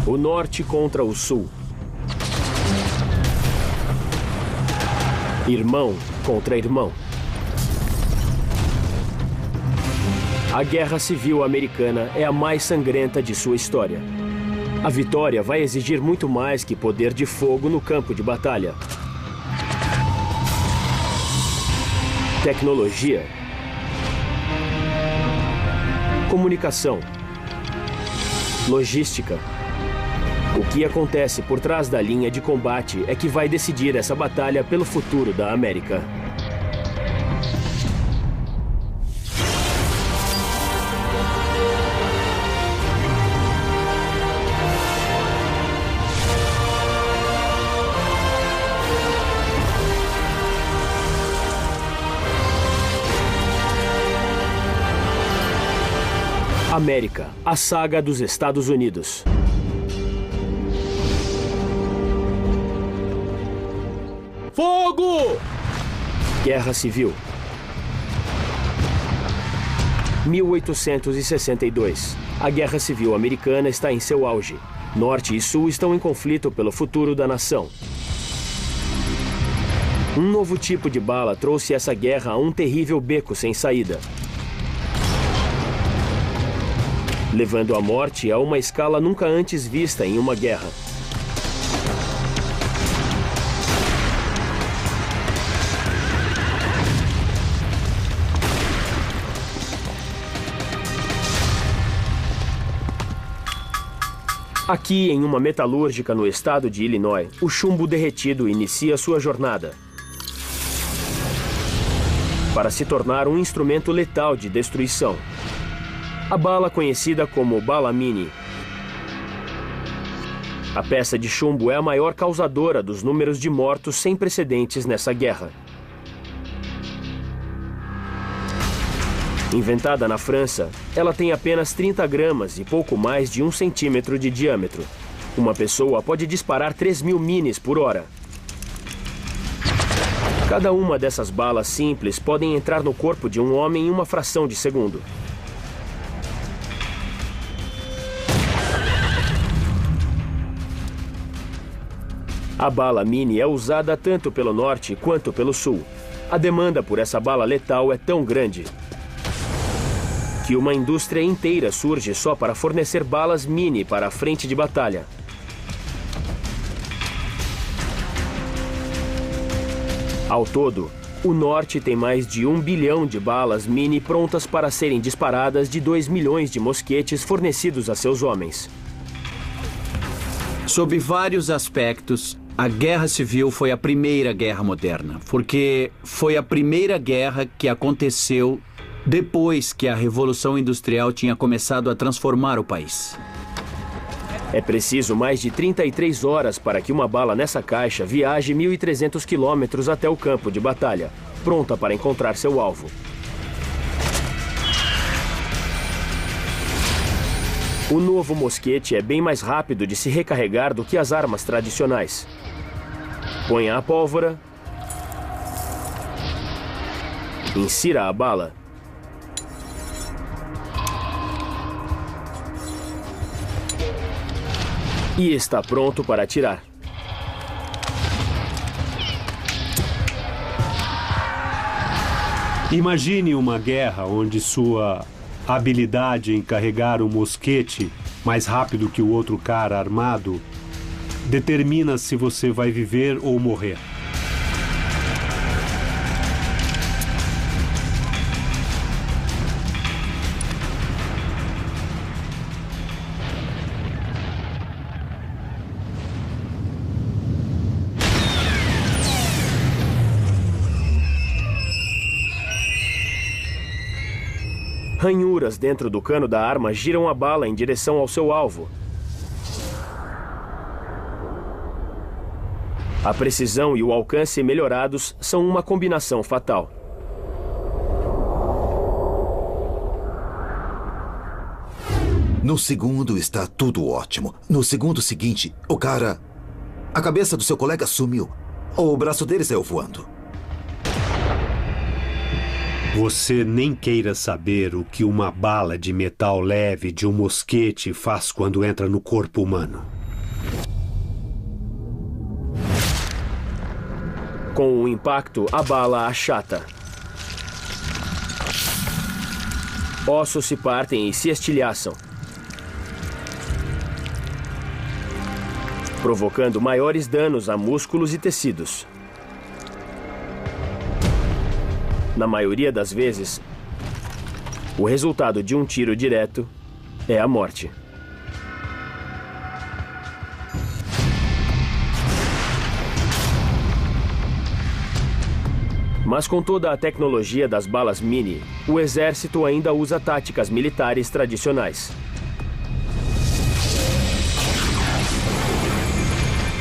O norte contra o sul. Irmão contra irmão. A Guerra Civil Americana é a mais sangrenta de sua história. A vitória vai exigir muito mais que poder de fogo no campo de batalha. Tecnologia. Comunicação. Logística. O que acontece por trás da linha de combate é que vai decidir essa batalha pelo futuro da América. América, a saga dos Estados Unidos. Fogo! Guerra Civil. 1862. A Guerra Civil Americana está em seu auge. Norte e Sul estão em conflito pelo futuro da nação. Um novo tipo de bala trouxe essa guerra a um terrível beco sem saída, levando à morte a uma escala nunca antes vista em uma guerra. Aqui, em uma metalúrgica no estado de Illinois, o chumbo derretido inicia sua jornada para se tornar um instrumento letal de destruição. A bala conhecida como bala mini. A peça de chumbo é a maior causadora dos números de mortos sem precedentes nessa guerra. Inventada na França, ela tem apenas 30 gramas e pouco mais de 1 centímetro de diâmetro. Uma pessoa pode disparar 3.000 minis por hora. Cada uma dessas balas simples podem entrar no corpo de um homem em uma fração de segundo. A bala mini é usada tanto pelo norte quanto pelo sul. A demanda por essa bala letal é tão grande que uma indústria inteira surge só para fornecer balas mini para a frente de batalha. Ao todo, o norte tem mais de 1 bilhão de balas mini prontas para serem disparadas de 2 milhões de mosquetes fornecidos a seus homens. Sob vários aspectos, a Guerra Civil foi a primeira guerra moderna, porque foi a primeira guerra que aconteceu depois que a Revolução Industrial tinha começado a transformar o país. É preciso mais de 33 horas para que uma bala nessa caixa viaje 1.300 quilômetros até o campo de batalha, pronta para encontrar seu alvo. O novo mosquete é bem mais rápido de se recarregar do que as armas tradicionais. Ponha a pólvora, insira a bala e está pronto para atirar. Imagine uma guerra onde sua habilidade em carregar um mosquete mais rápido que o outro cara armado determina se você vai viver ou morrer. Ranhuras dentro do cano da arma giram a bala em direção ao seu alvo. A precisão e o alcance melhorados são uma combinação fatal. No segundo está tudo ótimo. No segundo seguinte, a cabeça do seu colega sumiu. Ou o braço dele saiu voando. Você nem queira saber o que uma bala de metal leve de um mosquete faz quando entra no corpo humano. Com o impacto, a bala achata. Ossos se partem e se estilhaçam, provocando maiores danos a músculos e tecidos. Na maioria das vezes, o resultado de um tiro direto é a morte. Mas com toda a tecnologia das balas mini, o exército ainda usa táticas militares tradicionais.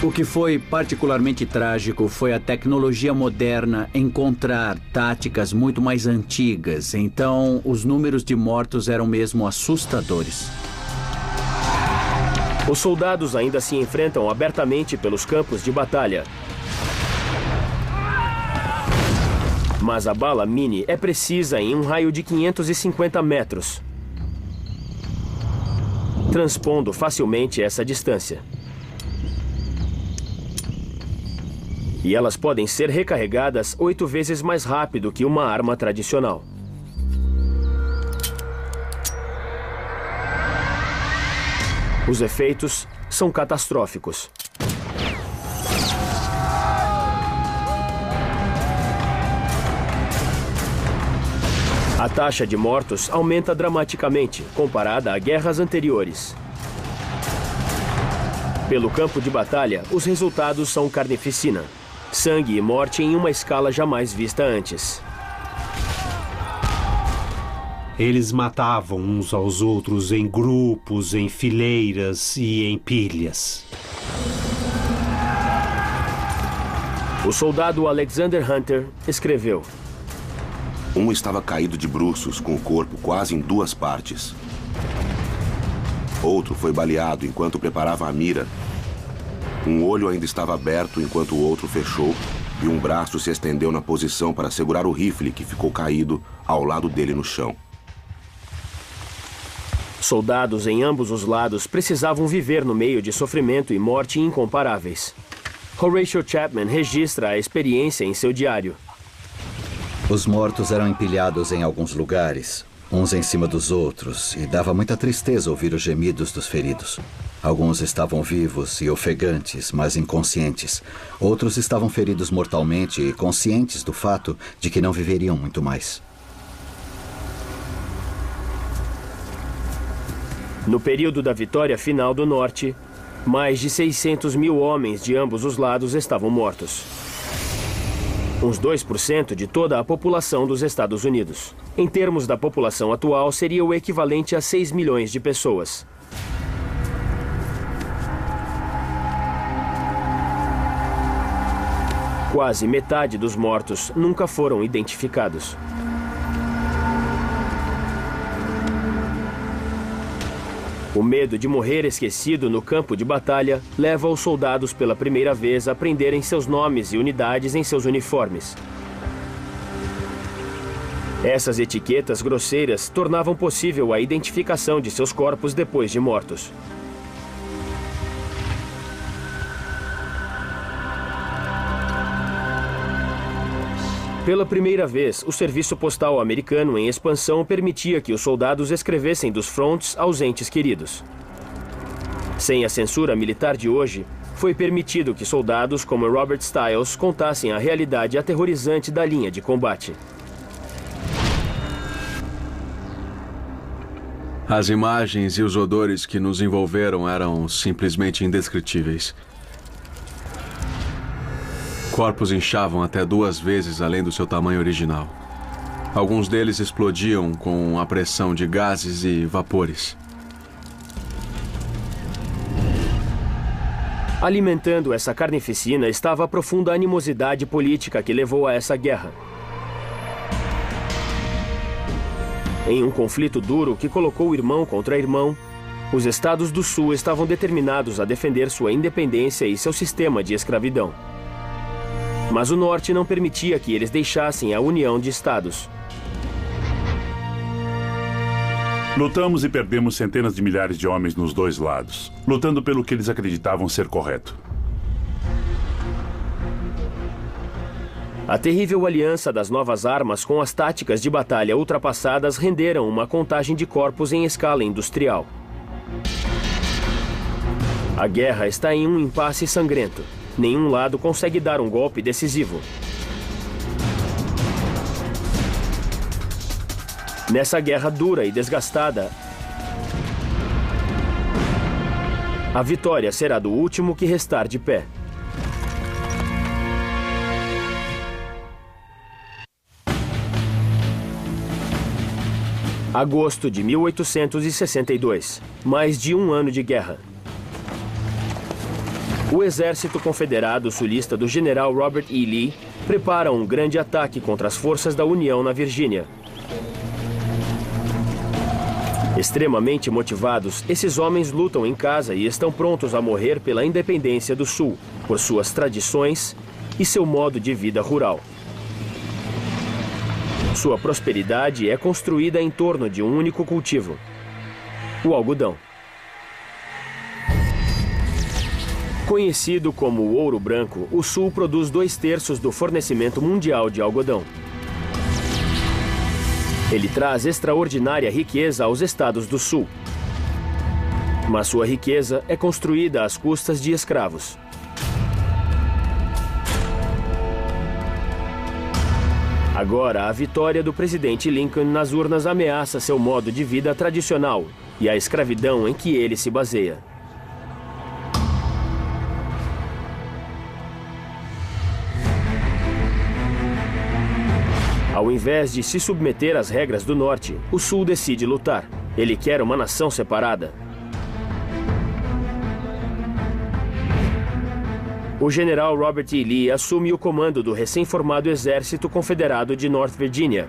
O que foi particularmente trágico foi a tecnologia moderna encontrar táticas muito mais antigas, então os números de mortos eram mesmo assustadores. Os soldados ainda se enfrentam abertamente pelos campos de batalha. Mas a bala mini é precisa em um raio de 550 metros, transpondo facilmente essa distância. E elas podem ser recarregadas 8 vezes mais rápido que uma arma tradicional. Os efeitos são catastróficos. A taxa de mortos aumenta dramaticamente, comparada a guerras anteriores. Pelo campo de batalha, os resultados são carnificina. Sangue e morte em uma escala jamais vista antes. Eles matavam uns aos outros em grupos, em fileiras e em pilhas. O soldado Alexander Hunter escreveu: Um estava caído de bruços, com o corpo quase em 2 partes. Outro foi baleado enquanto preparava a mira. Um olho ainda estava aberto enquanto o outro fechou, e um braço se estendeu na posição para segurar o rifle que ficou caído ao lado dele no chão. Soldados em ambos os lados precisavam viver no meio de sofrimento e morte incomparáveis. Horatio Chapman registra a experiência em seu diário. Os mortos eram empilhados em alguns lugares, uns em cima dos outros, e dava muita tristeza ouvir os gemidos dos feridos. Alguns estavam vivos e ofegantes, mas inconscientes. Outros estavam feridos mortalmente e conscientes do fato de que não viveriam muito mais. No período da vitória final do Norte, mais de 600 mil homens de ambos os lados estavam mortos. Uns 2% de toda a população dos Estados Unidos. Em termos da população atual, seria o equivalente a 6 milhões de pessoas. Quase metade dos mortos nunca foram identificados. O medo de morrer esquecido no campo de batalha leva os soldados pela primeira vez a prenderem seus nomes e unidades em seus uniformes. Essas etiquetas grosseiras tornavam possível a identificação de seus corpos depois de mortos. Pela primeira vez, o serviço postal americano em expansão permitia que os soldados escrevessem dos fronts aos entes queridos. Sem a censura militar de hoje, foi permitido que soldados como Robert Stiles contassem a realidade aterrorizante da linha de combate. As imagens e os odores que nos envolveram eram simplesmente indescritíveis. Corpos inchavam até 2 vezes além do seu tamanho original. Alguns deles explodiam com a pressão de gases e vapores. Alimentando essa carnificina estava a profunda animosidade política que levou a essa guerra. Em um conflito duro que colocou irmão contra irmão, os estados do Sul estavam determinados a defender sua independência e seu sistema de escravidão. Mas o Norte não permitia que eles deixassem a união de estados. Lutamos e perdemos centenas de milhares de homens nos 2 lados, lutando pelo que eles acreditavam ser correto. A terrível aliança das novas armas com as táticas de batalha ultrapassadas renderam uma contagem de corpos em escala industrial. A guerra está em um impasse sangrento. Nenhum lado consegue dar um golpe decisivo. Nessa guerra dura e desgastada, a vitória será do último que restar de pé. Agosto de 1862. Mais de um ano de guerra. O exército confederado sulista do general Robert E. Lee prepara um grande ataque contra as forças da União na Virgínia. Extremamente motivados, esses homens lutam em casa e estão prontos a morrer pela independência do Sul, por suas tradições e seu modo de vida rural. Sua prosperidade é construída em torno de um único cultivo: o algodão. Conhecido como o ouro branco, o Sul produz 2/3 do fornecimento mundial de algodão. Ele traz extraordinária riqueza aos estados do Sul. Mas sua riqueza é construída às custas de escravos. Agora, a vitória do presidente Lincoln nas urnas ameaça seu modo de vida tradicional e a escravidão em que ele se baseia. Ao invés de se submeter às regras do Norte, o Sul decide lutar. Ele quer uma nação separada. O general Robert E. Lee assume o comando do recém-formado Exército Confederado de North Virginia.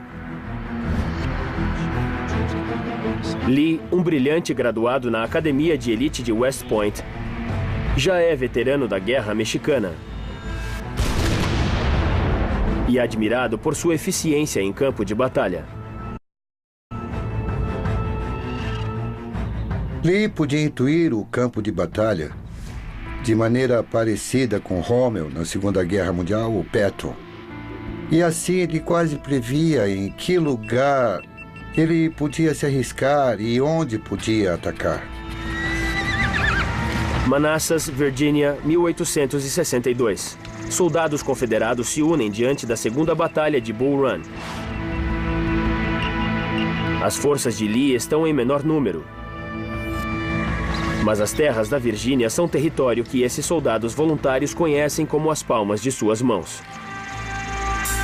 Lee, um brilhante graduado na Academia de Elite de West Point, já é veterano da Guerra Mexicana e admirado por sua eficiência em campo de batalha. Lee podia intuir o campo de batalha de maneira parecida com Rommel na Segunda Guerra Mundial, o Patton. E assim ele quase previa em que lugar ele podia se arriscar e onde podia atacar. Manassas, Virgínia, 1862. Soldados confederados se unem diante da segunda batalha de Bull Run. As forças de Lee estão em menor número. Mas as terras da Virgínia são território que esses soldados voluntários conhecem como as palmas de suas mãos.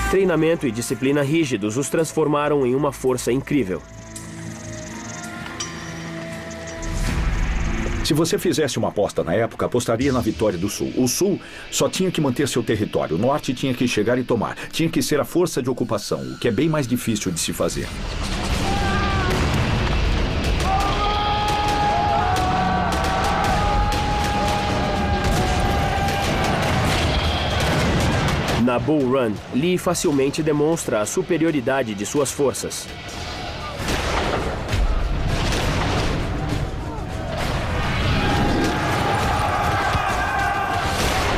Treinamento e disciplina rígidos os transformaram em uma força incrível. Se você fizesse uma aposta na época, apostaria na vitória do Sul. O Sul só tinha que manter seu território. O Norte tinha que chegar e tomar. Tinha que ser a força de ocupação, o que é bem mais difícil de se fazer. Na Bull Run, Lee facilmente demonstra a superioridade de suas forças.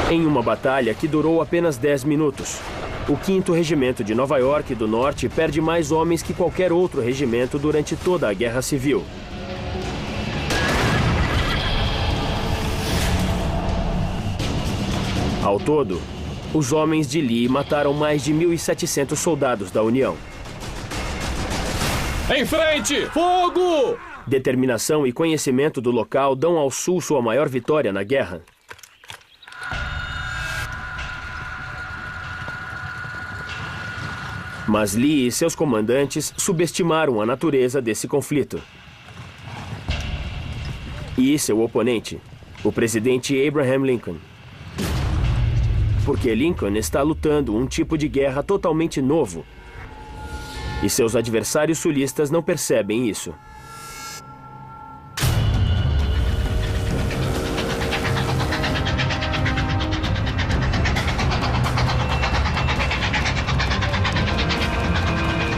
Em uma batalha que durou apenas 10 minutos, o 5º Regimento de Nova York do Norte perde mais homens que qualquer outro regimento durante toda a Guerra Civil. Ao todo, os homens de Lee mataram mais de 1.700 soldados da União. Em frente! Fogo! Determinação e conhecimento do local dão ao Sul sua maior vitória na guerra. Mas Lee e seus comandantes subestimaram a natureza desse conflito. E seu oponente, o presidente Abraham Lincoln. Porque Lincoln está lutando um tipo de guerra totalmente novo. E seus adversários sulistas não percebem isso.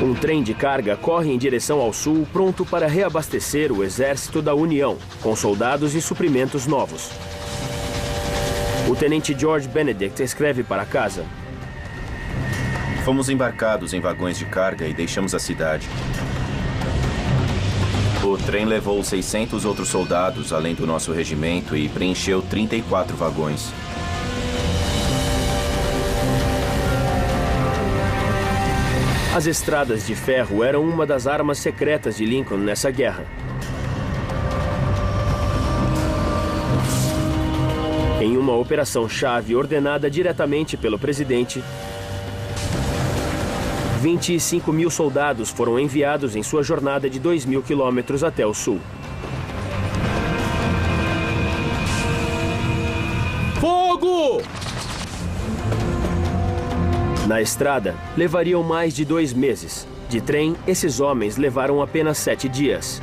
Um trem de carga corre em direção ao sul, pronto para reabastecer o exército da União, com soldados e suprimentos novos. O tenente George Benedict escreve para casa: Fomos embarcados em vagões de carga e deixamos a cidade. O trem levou 600 outros soldados, além do nosso regimento, e preencheu 34 vagões. As estradas de ferro eram uma das armas secretas de Lincoln nessa guerra. Em uma operação-chave ordenada diretamente pelo presidente, 25 mil soldados foram enviados em sua jornada de 2.000 quilômetros até o sul. Fogo! Na estrada, levariam mais de 2 meses. De trem, esses homens levaram apenas 7 dias.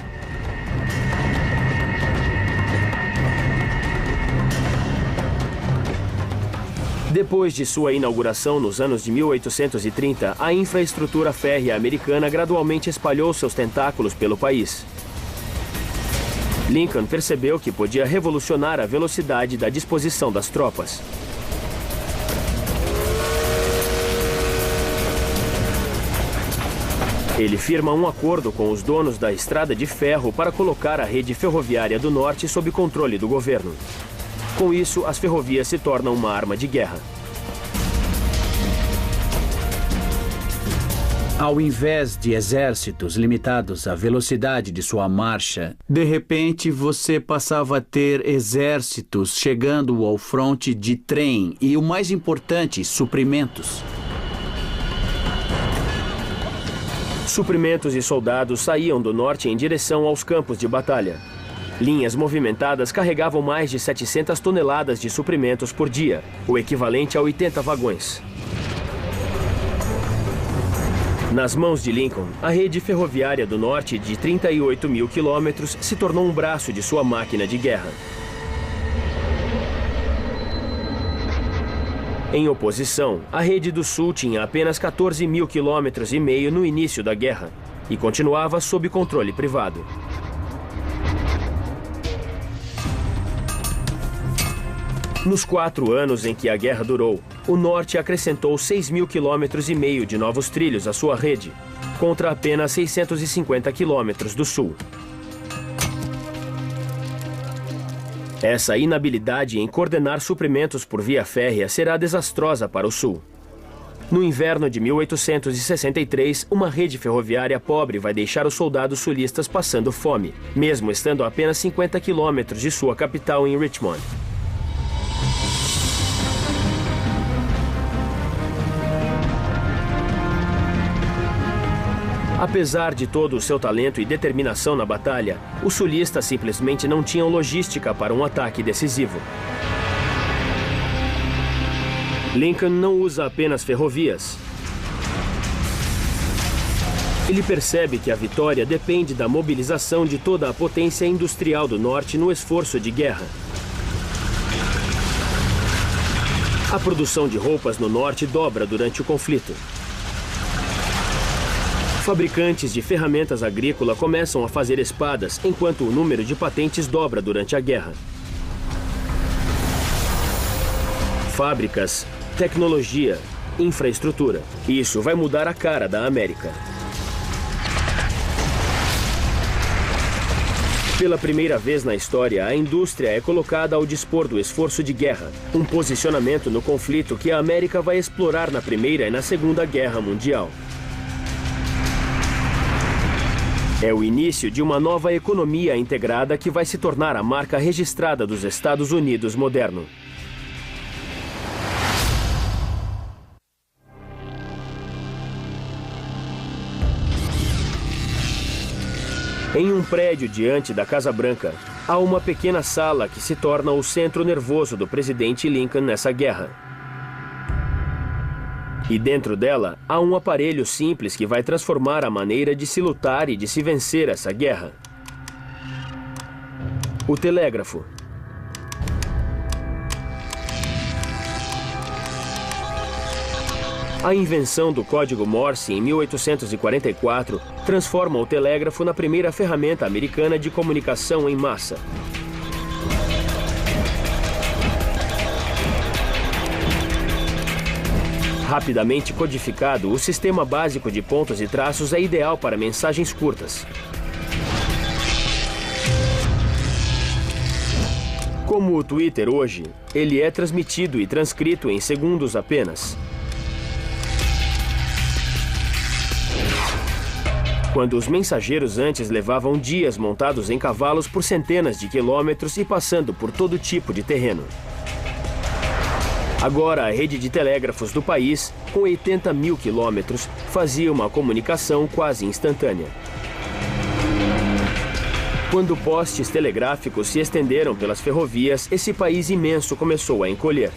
Depois de sua inauguração nos anos de 1830, a infraestrutura férrea americana gradualmente espalhou seus tentáculos pelo país. Lincoln percebeu que podia revolucionar a velocidade da disposição das tropas. Ele firma um acordo com os donos da estrada de ferro para colocar a rede ferroviária do norte sob controle do governo. Com isso, as ferrovias se tornam uma arma de guerra. Ao invés de exércitos limitados à velocidade de sua marcha, de repente você passava a ter exércitos chegando ao fronte de trem e, o mais importante, suprimentos. Suprimentos e soldados saíam do norte em direção aos campos de batalha. Linhas movimentadas carregavam mais de 700 toneladas de suprimentos por dia, o equivalente a 80 vagões. Nas mãos de Lincoln, a rede ferroviária do norte de 38.000 quilômetros se tornou um braço de sua máquina de guerra. Em oposição, a rede do sul tinha apenas 14.000 quilômetros e meio no início da guerra e continuava sob controle privado. Nos 4 anos em que a guerra durou, o norte acrescentou 6.000 quilômetros e meio de novos trilhos à sua rede, contra apenas 650 quilômetros do sul. Essa inabilidade em coordenar suprimentos por via férrea será desastrosa para o sul. No inverno de 1863, uma rede ferroviária pobre vai deixar os soldados sulistas passando fome, mesmo estando a apenas 50 quilômetros de sua capital em Richmond. Apesar de todo o seu talento e determinação na batalha, os sulistas simplesmente não tinham logística para um ataque decisivo. Lincoln não usa apenas ferrovias. Ele percebe que a vitória depende da mobilização de toda a potência industrial do norte no esforço de guerra. A produção de roupas no norte dobra durante o conflito. Fabricantes de ferramentas agrícolas começam a fazer espadas, enquanto o número de patentes dobra durante a guerra. Fábricas, tecnologia, infraestrutura. Isso vai mudar a cara da América. Pela primeira vez na história, a indústria é colocada ao dispor do esforço de guerra, um posicionamento no conflito que a América vai explorar na Primeira e na Segunda Guerra Mundial. É o início de uma nova economia integrada que vai se tornar a marca registrada dos Estados Unidos moderno. Em um prédio diante da Casa Branca, há uma pequena sala que se torna o centro nervoso do presidente Lincoln nessa guerra. E dentro dela, há um aparelho simples que vai transformar a maneira de se lutar e de se vencer essa guerra. O telégrafo. A invenção do código Morse em 1844 transforma o telégrafo na primeira ferramenta americana de comunicação em massa. Rapidamente codificado, o sistema básico de pontos e traços é ideal para mensagens curtas. Como o Twitter hoje, ele é transmitido e transcrito em segundos apenas. Quando os mensageiros antes levavam dias montados em cavalos por centenas de quilômetros e passando por todo tipo de terreno. Agora, a rede de telégrafos do país, com 80 mil quilômetros, fazia uma comunicação quase instantânea. Quando postes telegráficos se estenderam pelas ferrovias, esse país imenso começou a encolher.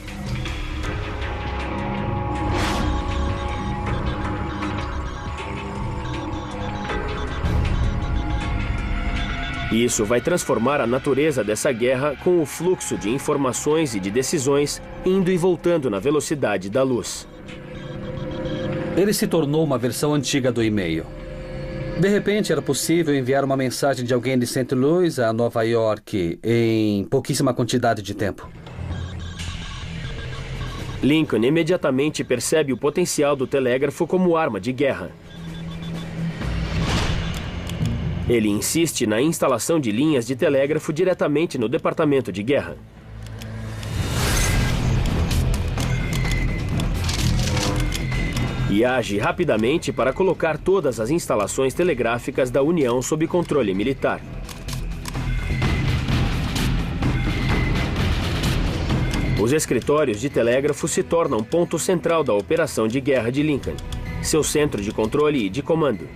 Isso vai transformar a natureza dessa guerra com o fluxo de informações e de decisões indo e voltando na velocidade da luz. Ele se tornou uma versão antiga do e-mail. De repente, era possível enviar uma mensagem de alguém de St. Louis a Nova York em pouquíssima quantidade de tempo. Lincoln imediatamente percebe o potencial do telégrafo como arma de guerra. Ele insiste na instalação de linhas de telégrafo diretamente no Departamento de Guerra. E age rapidamente para colocar todas as instalações telegráficas da União sob controle militar. Os escritórios de telégrafo se tornam ponto central da operação de guerra de Lincoln, seu centro de controle e de comando.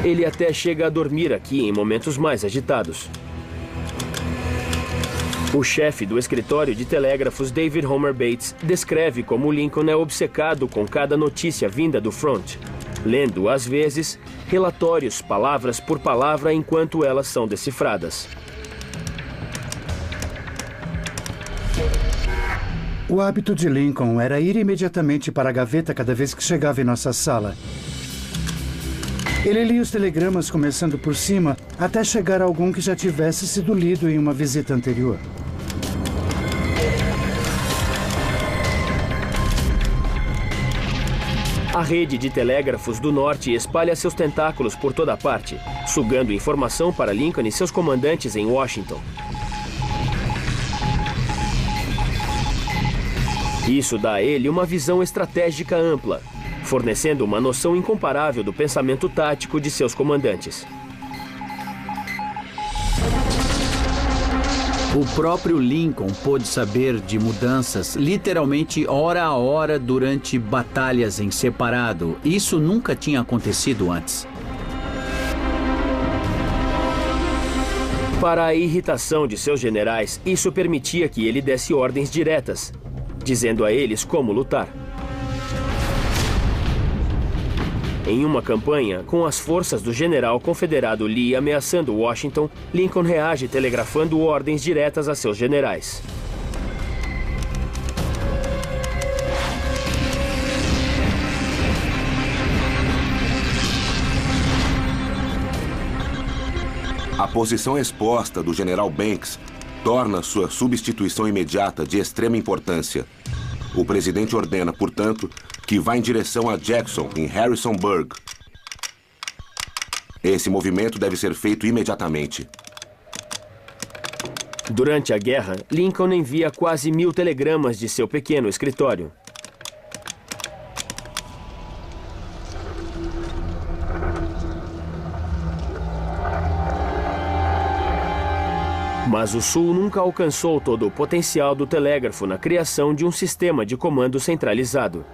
Ele até chega a dormir aqui em momentos mais agitados. O chefe do escritório de telégrafos, David Homer Bates, descreve como Lincoln é obcecado com cada notícia vinda do front, lendo, às vezes, relatórios palavras por palavra enquanto elas são decifradas. O hábito de Lincoln era ir imediatamente para a gaveta cada vez que chegava em nossa sala. Ele lia os telegramas começando por cima, até chegar a algum que já tivesse sido lido em uma visita anterior. A rede de telégrafos do norte espalha seus tentáculos por toda parte, sugando informação para Lincoln e seus comandantes em Washington. Isso dá a ele uma visão estratégica ampla, fornecendo uma noção incomparável do pensamento tático de seus comandantes. O próprio Lincoln pôde saber de mudanças literalmente hora a hora durante batalhas em separado. Isso nunca tinha acontecido antes. Para a irritação de seus generais, isso permitia que ele desse ordens diretas, dizendo a eles como lutar. Em uma campanha, com as forças do general confederado Lee ameaçando Washington, Lincoln reage telegrafando ordens diretas a seus generais. A posição exposta do general Banks torna sua substituição imediata de extrema importância. O presidente ordena, portanto, que vá em direção a Jackson, em Harrisonburg. Esse movimento deve ser feito imediatamente. Durante a guerra, Lincoln envia quase 1000 telegramas de seu pequeno escritório. Mas o Sul nunca alcançou todo o potencial do telégrafo na criação de um sistema de comando centralizado.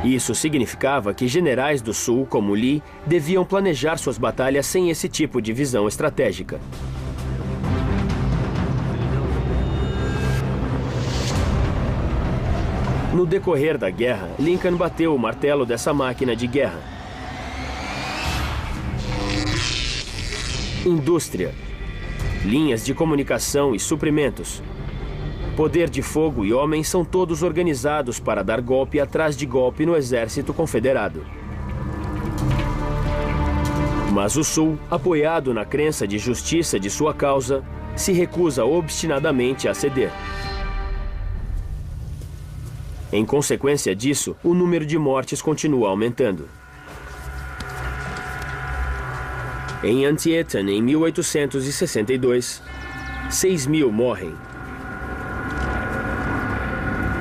Isso significava que generais do Sul, como Lee, deviam planejar suas batalhas sem esse tipo de visão estratégica. No decorrer da guerra, Lincoln bateu o martelo dessa máquina de guerra. Indústria, linhas de comunicação e suprimentos. Poder de fogo e homens são todos organizados para dar golpe atrás de golpe no exército confederado. Mas o Sul, apoiado na crença de justiça de sua causa, se recusa obstinadamente a ceder. Em consequência disso, o número de mortes continua aumentando. Em Antietam, em 1862, 6.000 morrem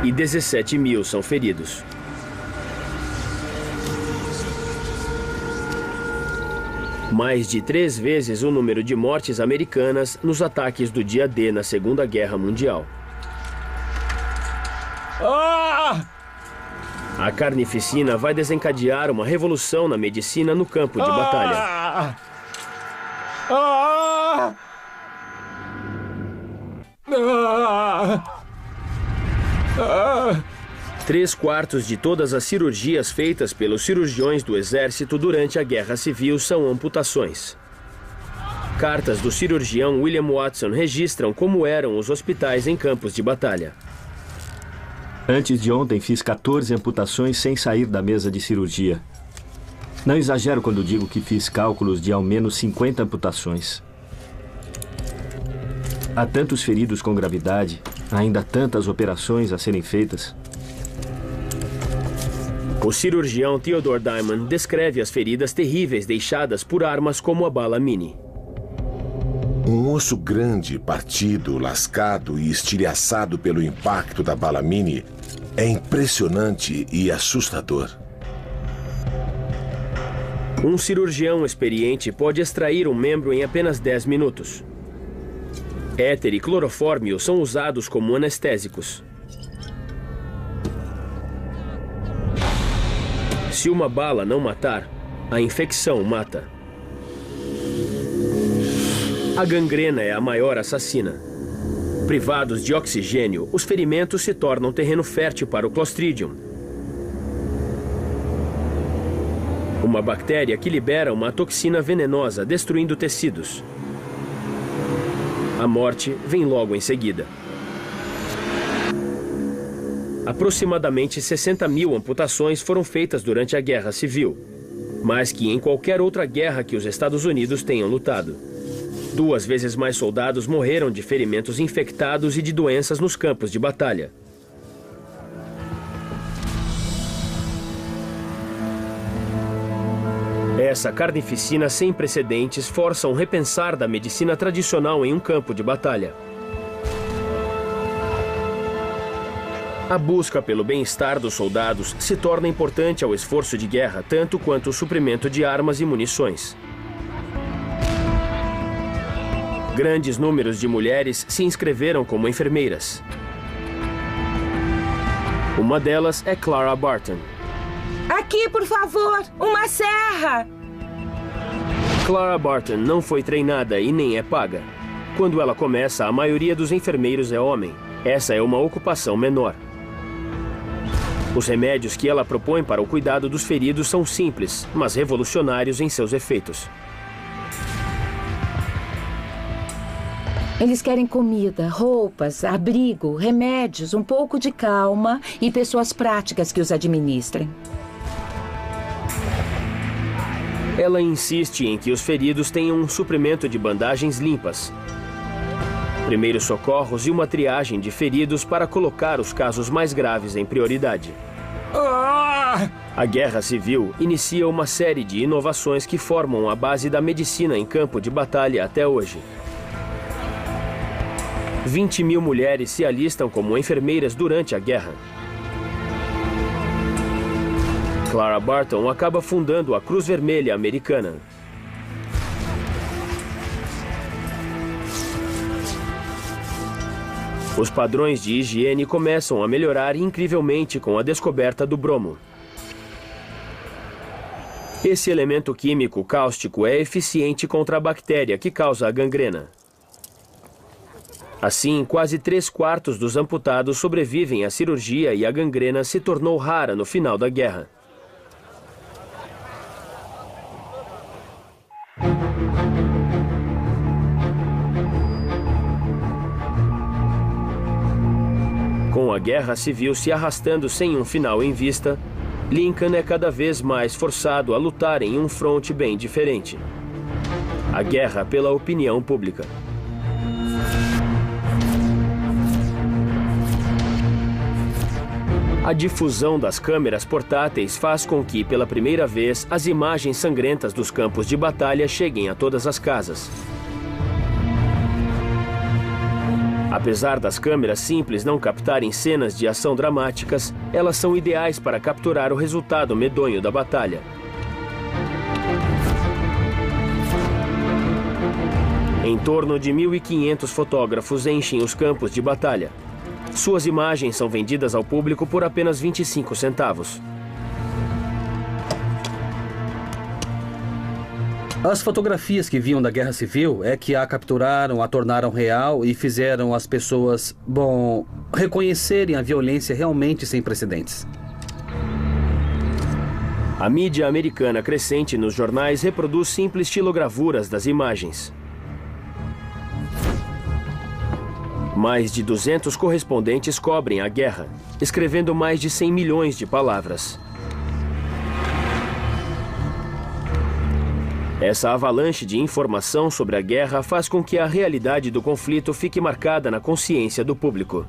e 17.000 são feridos. Mais de 3 vezes o número de mortes americanas nos ataques do dia D na Segunda Guerra Mundial. A carnificina vai desencadear uma revolução na medicina no campo de batalha. 3/4 de todas as cirurgias feitas pelos cirurgiões do exército durante a Guerra Civil são amputações. Cartas do cirurgião William Watson registram como eram os hospitais em campos de batalha. Antes de ontem fiz 14 amputações sem sair da mesa de cirurgia. Não exagero quando digo que fiz cálculos de ao menos 50 amputações. Há tantos feridos com gravidade, ainda tantas operações a serem feitas. O cirurgião Theodore Diamond descreve as feridas terríveis deixadas por armas como a bala Mini. Um osso grande, partido, lascado e estilhaçado pelo impacto da bala Mini é impressionante e assustador. Um cirurgião experiente pode extrair um membro em apenas 10 minutos. Éter e clorofórmio são usados como anestésicos. Se uma bala não matar, a infecção mata. A gangrena é a maior assassina. Privados de oxigênio, os ferimentos se tornam terreno fértil para o Clostridium, uma bactéria que libera uma toxina venenosa, destruindo tecidos. A morte vem logo em seguida. Aproximadamente 60.000 amputações foram feitas durante a Guerra Civil, mais que em qualquer outra guerra que os Estados Unidos tenham lutado. 2 vezes mais soldados morreram de ferimentos infectados e de doenças nos campos de batalha. Essa carnificina sem precedentes força um repensar da medicina tradicional em um campo de batalha. A busca pelo bem-estar dos soldados se torna importante ao esforço de guerra, tanto quanto o suprimento de armas e munições. Grandes números de mulheres se inscreveram como enfermeiras. Uma delas é Clara Barton. Aqui, por favor, uma serra! Clara Barton não foi treinada e nem é paga. Quando ela começa, a maioria dos enfermeiros é homem. Essa é uma ocupação menor. Os remédios que ela propõe para o cuidado dos feridos são simples, mas revolucionários em seus efeitos. Eles querem comida, roupas, abrigo, remédios, um pouco de calma e pessoas práticas que os administrem. Ela insiste em que os feridos tenham um suprimento de bandagens limpas, primeiros socorros e uma triagem de feridos para colocar os casos mais graves em prioridade. A Guerra Civil inicia uma série de inovações que formam a base da medicina em campo de batalha até hoje. 20.000 mulheres se alistam como enfermeiras durante a guerra. Clara Barton acaba fundando a Cruz Vermelha Americana. Os padrões de higiene começam a melhorar incrivelmente com a descoberta do bromo. Esse elemento químico cáustico é eficiente contra a bactéria que causa a gangrena. Assim, quase 3/4 dos amputados sobrevivem à cirurgia e a gangrena se tornou rara no final da guerra. Com a Guerra Civil se arrastando sem um final em vista, Lincoln é cada vez mais forçado a lutar em um fronte bem diferente. A guerra pela opinião pública. A difusão das câmeras portáteis faz com que, pela primeira vez, as imagens sangrentas dos campos de batalha cheguem a todas as casas. Apesar das câmeras simples não captarem cenas de ação dramáticas, elas são ideais para capturar o resultado medonho da batalha. Em torno de 1.500 fotógrafos enchem os campos de batalha. Suas imagens são vendidas ao público por apenas 25 centavos. As fotografias que vinham da Guerra Civil é que a capturaram, a tornaram real e fizeram as pessoas, reconhecerem a violência realmente sem precedentes. A mídia americana crescente nos jornais reproduz simples estilogravuras das imagens. Mais de 200 correspondentes cobrem a guerra, escrevendo mais de 100 milhões de palavras. Essa avalanche de informação sobre a guerra faz com que a realidade do conflito fique marcada na consciência do público.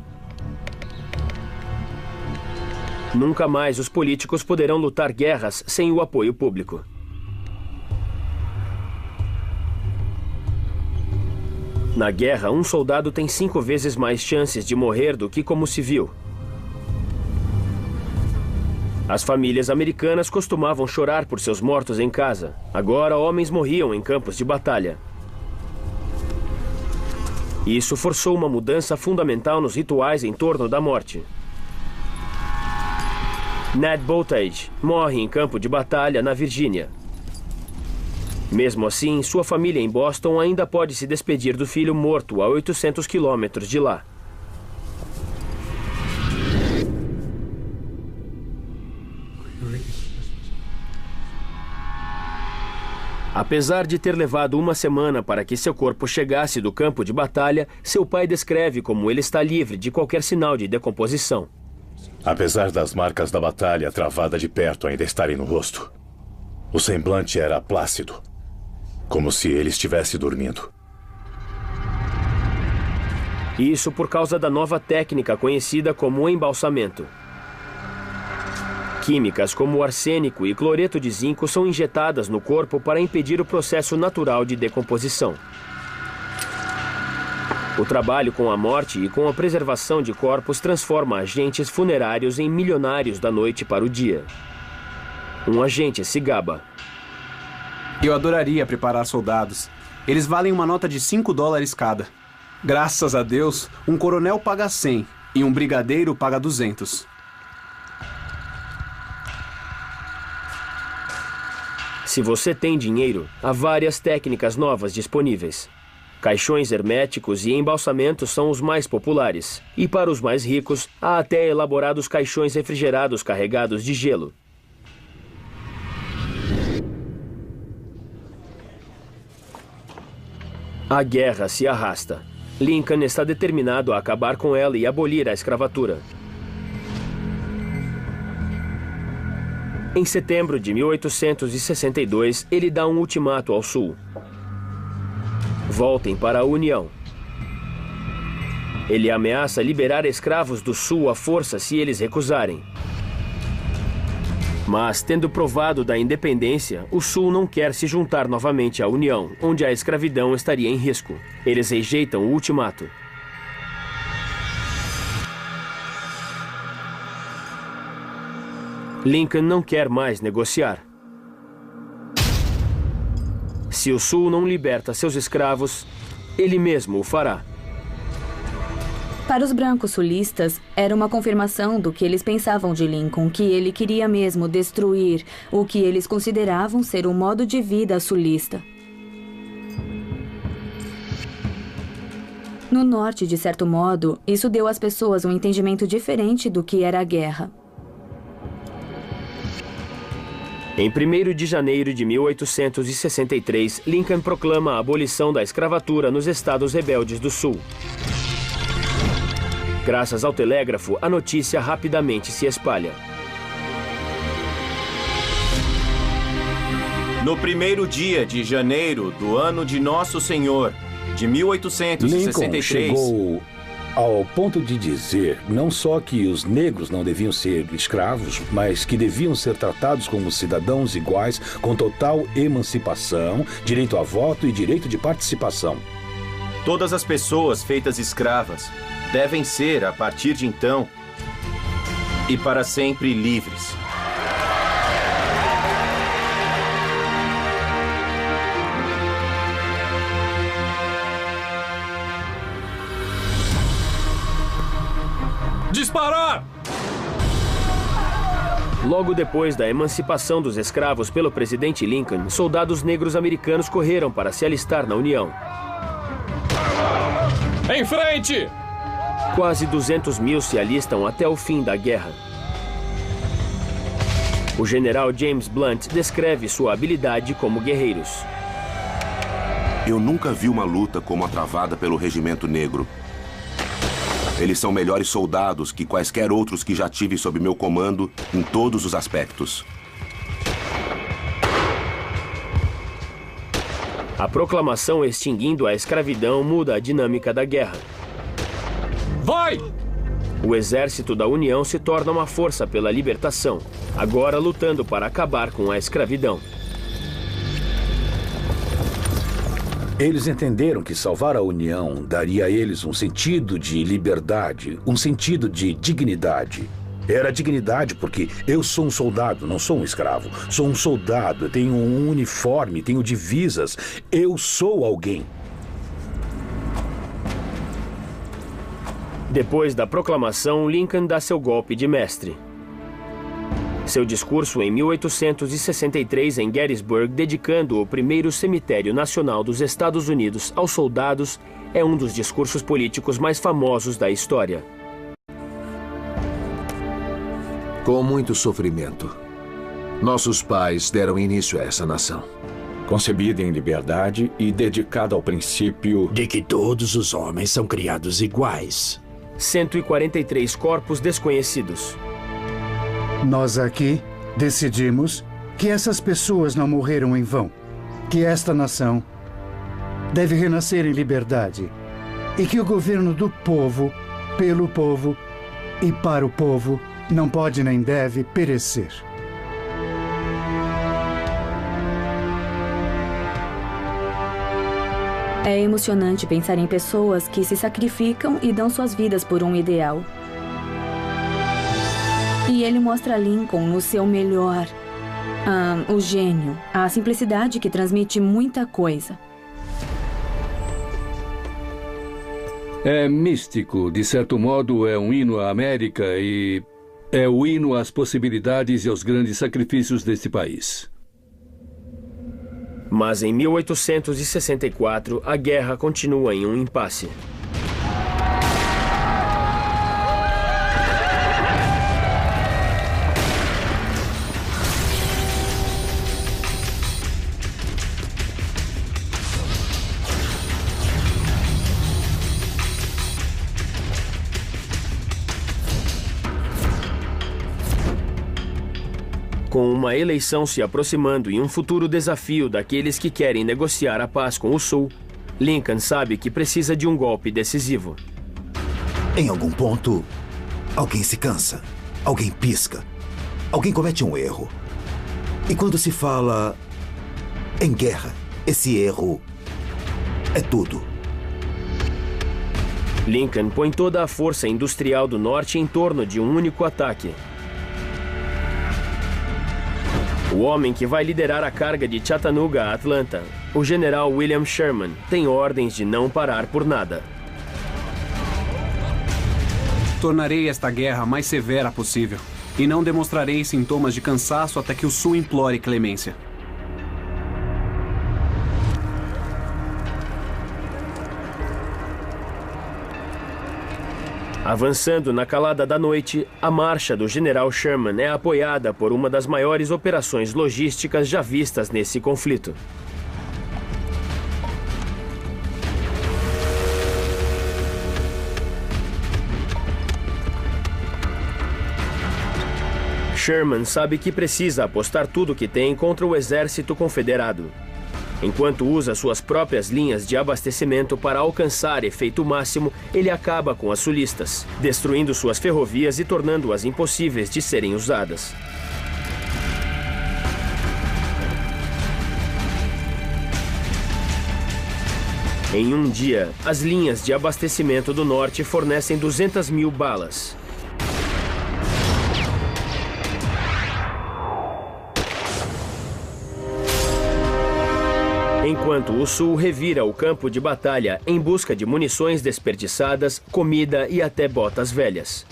Nunca mais os políticos poderão lutar guerras sem o apoio público. Na guerra, um soldado tem 5 vezes mais chances de morrer do que como civil. As famílias americanas costumavam chorar por seus mortos em casa. Agora, homens morriam em campos de batalha. Isso forçou uma mudança fundamental nos rituais em torno da morte. Ned Boltage morre em campo de batalha na Virgínia. Mesmo assim, sua família em Boston ainda pode se despedir do filho morto a 800 quilômetros de lá. Apesar de ter levado uma semana para que seu corpo chegasse do campo de batalha, seu pai descreve como ele está livre de qualquer sinal de decomposição. Apesar das marcas da batalha travada de perto ainda estarem no rosto, o semblante era plácido, como se ele estivesse dormindo. Isso por causa da nova técnica conhecida como embalsamento. Químicas como arsênico e cloreto de zinco são injetadas no corpo para impedir o processo natural de decomposição. O trabalho com a morte e com a preservação de corpos transforma agentes funerários em milionários da noite para o dia. Um agente se gaba. Eu adoraria preparar soldados. Eles valem uma nota de $5 cada. Graças a Deus, um coronel paga 100 e um brigadeiro paga 200. Se você tem dinheiro, há várias técnicas novas disponíveis. Caixões herméticos e embalsamentos são os mais populares. E para os mais ricos, há até elaborados caixões refrigerados carregados de gelo. A guerra se arrasta. Lincoln está determinado a acabar com ela e abolir a escravatura. Em setembro de 1862, ele dá um ultimato ao Sul. Voltem para a União. Ele ameaça liberar escravos do Sul à força se eles recusarem. Mas, tendo provado da independência, o Sul não quer se juntar novamente à União, onde a escravidão estaria em risco. Eles rejeitam o ultimato. Lincoln não quer mais negociar. Se o Sul não liberta seus escravos, ele mesmo o fará. Para os brancos sulistas, era uma confirmação do que eles pensavam de Lincoln, que ele queria mesmo destruir o que eles consideravam ser um modo de vida sulista. No norte, de certo modo, isso deu às pessoas um entendimento diferente do que era a guerra. Em 1º de janeiro de 1863, Lincoln proclama a abolição da escravatura nos estados rebeldes do Sul. Graças ao telégrafo, a notícia rapidamente se espalha. No primeiro dia de janeiro do ano de Nosso Senhor, de 1863... Lincoln chegou ao ponto de dizer não só que os negros não deviam ser escravos, mas que deviam ser tratados como cidadãos iguais, com total emancipação, direito a voto e direito de participação. Todas as pessoas feitas escravas devem ser, a partir de então, e para sempre livres. Disparar! Logo depois da emancipação dos escravos pelo presidente Lincoln, soldados negros americanos correram para se alistar na União. Em frente! Quase 200 mil se alistam até o fim da guerra. O general James Blunt descreve sua habilidade como guerreiros. Eu nunca vi uma luta como a travada pelo regimento negro. Eles são melhores soldados que quaisquer outros que já tive sob meu comando em todos os aspectos. A proclamação extinguindo a escravidão muda a dinâmica da guerra. Vai! O exército da União se torna uma força pela libertação, agora lutando para acabar com a escravidão. Eles entenderam que salvar a União daria a eles um sentido de liberdade, um sentido de dignidade. Era dignidade porque eu sou um soldado, não sou um escravo. Sou um soldado, tenho um uniforme, tenho divisas. Eu sou alguém. Depois da proclamação, Lincoln dá seu golpe de mestre. Seu discurso em 1863 em Gettysburg, dedicando o primeiro cemitério nacional dos Estados Unidos aos soldados, é um dos discursos políticos mais famosos da história. Com muito sofrimento, nossos pais deram início a essa nação. Concebida em liberdade e dedicada ao princípio de que todos os homens são criados iguais. 143 corpos desconhecidos. Nós aqui decidimos que essas pessoas não morreram em vão, que esta nação deve renascer em liberdade e que o governo do povo, pelo povo e para o povo não pode nem deve perecer. É emocionante pensar em pessoas que se sacrificam e dão suas vidas por um ideal. E ele mostra Lincoln no seu melhor. O gênio, a simplicidade que transmite muita coisa. É místico, de certo modo é um hino à América e é o hino às possibilidades e aos grandes sacrifícios deste país. Mas em 1864, a guerra continua em um impasse. Com uma eleição se aproximando e um futuro desafio daqueles que querem negociar a paz com o Sul, Lincoln sabe que precisa de um golpe decisivo. Em algum ponto, alguém se cansa, alguém pisca, alguém comete um erro. E quando se fala em guerra, esse erro é tudo. Lincoln põe toda a força industrial do norte em torno de um único ataque. O homem que vai liderar a carga de Chattanooga a Atlanta, o general William Sherman, tem ordens de não parar por nada. Tornarei esta guerra a mais severa possível e não demonstrarei sintomas de cansaço até que o Sul implore clemência. Avançando na calada da noite, a marcha do general Sherman é apoiada por uma das maiores operações logísticas já vistas nesse conflito. Sherman sabe que precisa apostar tudo o que tem contra o exército confederado, enquanto usa suas próprias linhas de abastecimento para alcançar efeito máximo. Ele acaba com as sulistas, destruindo suas ferrovias e tornando-as impossíveis de serem usadas. Em um dia, as linhas de abastecimento do norte fornecem 200 mil balas. Enquanto o sul revira o campo de batalha em busca de munições desperdiçadas, comida e até botas velhas.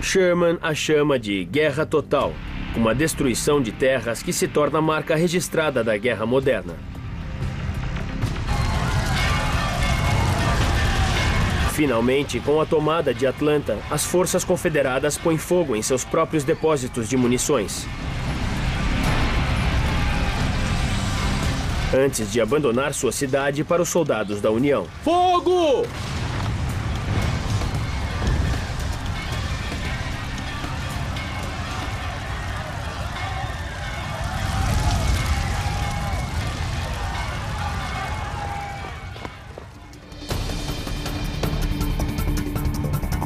Sherman a chama de Guerra Total, uma destruição de terras que se torna a marca registrada da guerra moderna. Finalmente, com a tomada de Atlanta, as forças confederadas põem fogo em seus próprios depósitos de munições. Antes de abandonar sua cidade para os soldados da União. Fogo!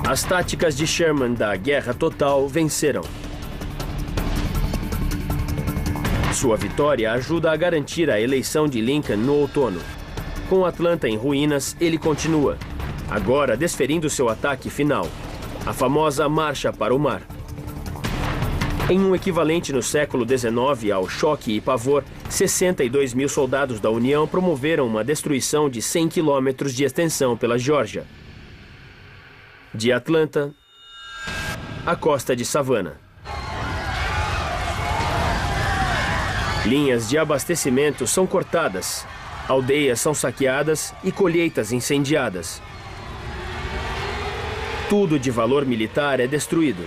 As táticas de Sherman da Guerra Total venceram. Sua vitória ajuda a garantir a eleição de Lincoln no outono. Com Atlanta em ruínas, ele continua, agora desferindo seu ataque final, a famosa Marcha para o Mar. Em um equivalente no século XIX ao choque e pavor, 62 mil soldados da União promoveram uma destruição de 100 quilômetros de extensão pela Geórgia. De Atlanta à costa de Savannah. Linhas de abastecimento são cortadas, aldeias são saqueadas e colheitas incendiadas. Tudo de valor militar é destruído.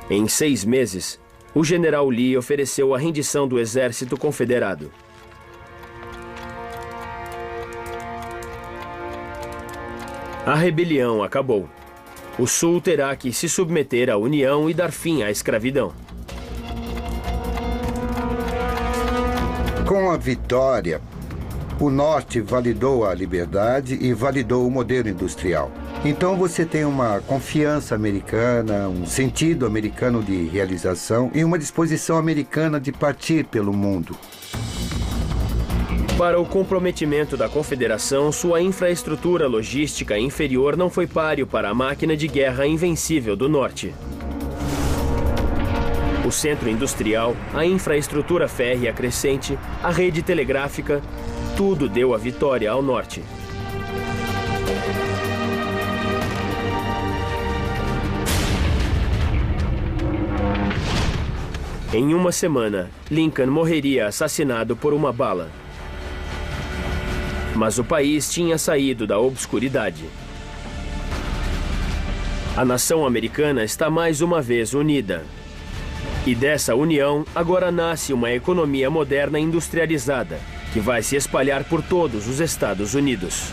Em 6 meses, o general Lee ofereceu a rendição do exército confederado. A rebelião acabou. O Sul terá que se submeter à União e dar fim à escravidão. Com a vitória, o Norte validou a liberdade e validou o modelo industrial. Então você tem uma confiança americana, um sentido americano de realização e uma disposição americana de partir pelo mundo. Para o comprometimento da Confederação, sua infraestrutura logística inferior não foi páreo para a máquina de guerra invencível do Norte. O centro industrial, a infraestrutura férrea crescente, a rede telegráfica, tudo deu a vitória ao Norte. Em uma semana, Lincoln morreria assassinado por uma bala. Mas o país tinha saído da obscuridade. A nação americana está mais uma vez unida. E dessa união, agora nasce uma economia moderna industrializada, que vai se espalhar por todos os Estados Unidos.